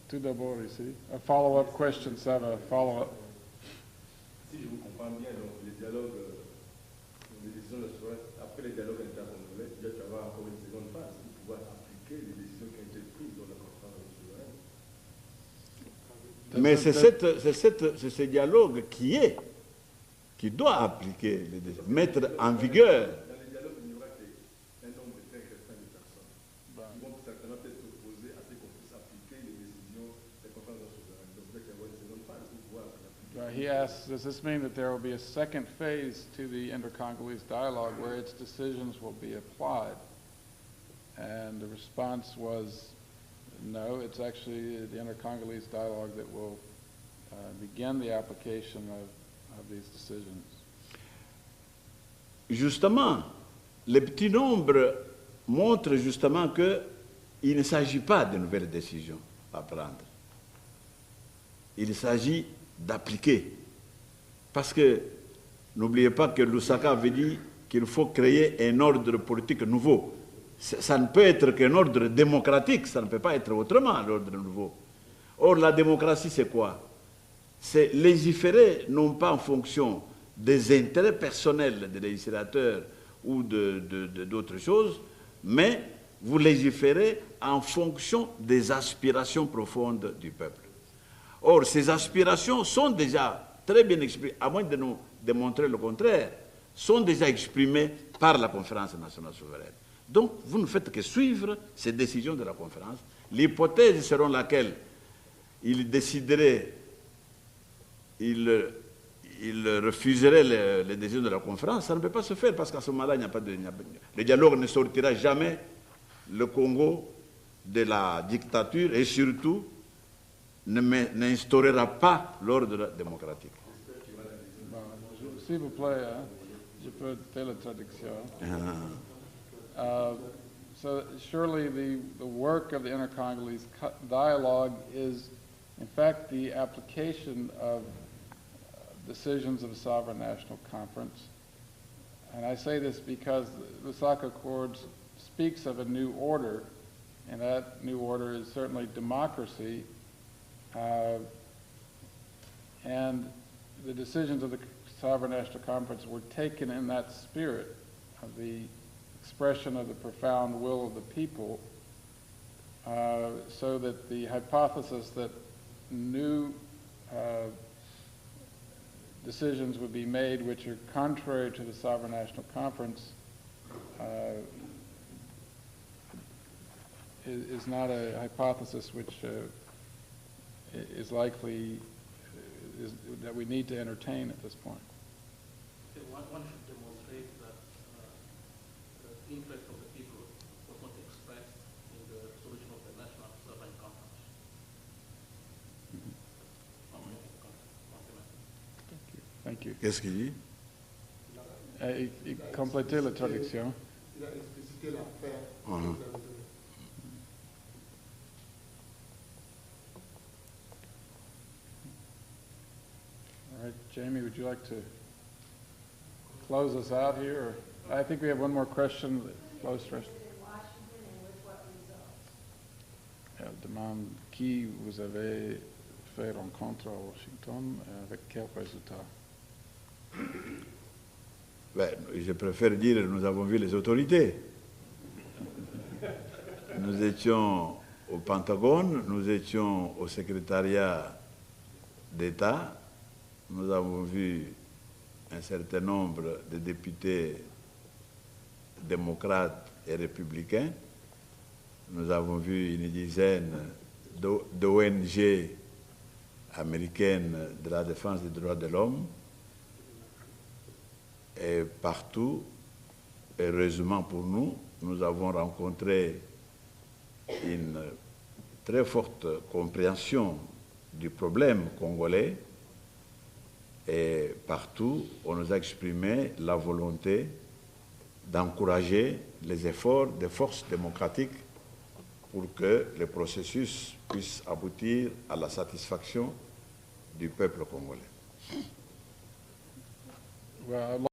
tout d'abord ici. A follow-up question, ça va follow-up. Si je vous comprends bien, donc, les dialogues, les décisions de souverain, après les dialogues intercongolais, tu vas avoir encore une seconde phase pour pouvoir appliquer les décisions qui ont été prises dans la conférence souveraine. Mais c'est ce dialogue qui doit appliquer les décisions, mettre en vigueur. Dans les dialogues, il n'y aura qu'un nombre très restreint de personnes qui vont certainement peut-être s'opposer à ce qu'on puisse appliquer les décisions des conférences souveraines. Donc, il va y avoir une seconde phase pour pouvoir l'appliquer. He asks, does this mean that there will be a second phase to the inter-Congolese dialogue where its decisions will be applied? And the response was, no, it's actually the inter-Congolese dialogue that will begin the application of these decisions. Justement, le petit nombre montre justement qu'il ne s'agit pas de nouvelles décisions à prendre. Il s'agit d'appliquer. Parce que n'oubliez pas que Lusaka avait dit qu'il faut créer un ordre politique nouveau. Ça ne peut être qu'un ordre démocratique, ça ne peut pas être autrement l'ordre nouveau. Or, la démocratie, c'est quoi? C'est légiférer non pas en fonction des intérêts personnels des législateurs ou d'autres choses, mais vous légiférez en fonction des aspirations profondes du peuple. Or, ces aspirations sont déjà très bien exprimées, à moins de nous démontrer le contraire, sont déjà exprimées par la Conférence nationale souveraine. Donc, vous ne faites que suivre ces décisions de la conférence. L'hypothèse selon laquelle il déciderait, il refuserait les décisions de la conférence, ça ne peut pas se faire parce qu'à ce moment-là, il n'y a pas de... Le dialogue ne sortira jamais le Congo de la dictature et surtout n'instaurera pas l'ordre démocratique. S'il vous plaît, je peux faire la traduction. So surely the work of the inter-Congolese dialogue is, in fact, the application of decisions of the Sovereign National Conference. And I say this because the Lusaka Accord speaks of a new order, and that new order is certainly democracy. And the decisions of the Sovereign National Conference were taken in that spirit of the expression of the profound will of the people, so that the hypothesis that new decisions would be made which are contrary to the Sovereign National Conference is not a hypothesis which is likely, that we need to entertain at this point. One should demonstrate that the interest of the people was not expressed in the resolution of the National Sovereign Conference. Thank you. Qu'est-ce qu'il dit? Complétez la traduction. Il a explicité l'affaire. All right, Jamie, would you like to close us out here? Or I think we have one more question. Close first. Elle demande qui vous avez fait rencontre à Washington, avec quels résultats? Ben, je préfère dire nous avons vu les autorités. Nous étions au Pentagone, nous étions au secrétariat d'État, nous avons vu un certain nombre de députés démocrates et républicains, nous avons vu une dizaine d'ONG américaines de la défense des droits de l'homme, et partout, heureusement pour nous, nous avons rencontré une très forte compréhension du problème congolais, et partout, on nous a exprimé la volonté d'encourager les efforts des forces démocratiques pour que le processus puisse aboutir à la satisfaction du peuple congolais. Well,